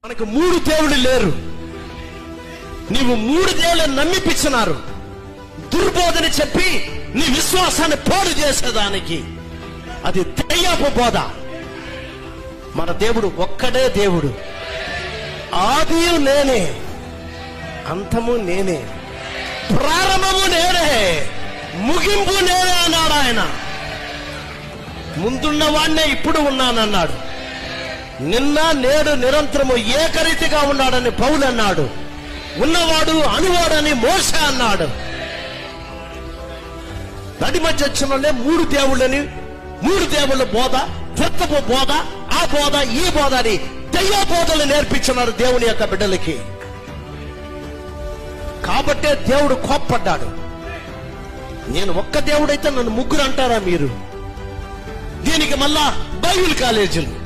మనకు మూడు దేవుళ్ళు లేరు. నీవు మూడు దేవుళ్ళని నమ్మిపించినారు. దుర్బోధని చెప్పి నీ విశ్వాసాన్ని పాడు చేసేదానికి అది దయ్యపు బోధ. మన దేవుడు ఒక్కడే దేవుడు. ఆదియు నేనే, అంతము నేనే, ప్రారంభము నేనే, ముగింపు నేనే అన్నాడు ఆయన. ముందున్న వాడినే ఇప్పుడు ఉన్నానన్నాడు. నిన్న నేడు నిరంతరము ఏకరీతిగా ఉన్నాడని పౌలు అన్నాడు. ఉన్నవాడు అనువాడని మోషే అన్నాడు. నడి మధ్య వచ్చిన మూడు దేవుళ్ళని, మూడు దేవుళ్ళ బోధ, త్వత్తపు బోధ, ఆ బోధ ఈ బోధ అని దయ్య బోధలు నేర్పించున్నారు దేవుని యొక్క బిడ్డలకి. కాబట్టే దేవుడు కోప్పడ్డాడు. నేను ఒక్క దేవుడైతే నన్ను ముగ్గురు అంటారా మీరు? దీనికి మళ్ళా బైబిల్ కాలేజీలు,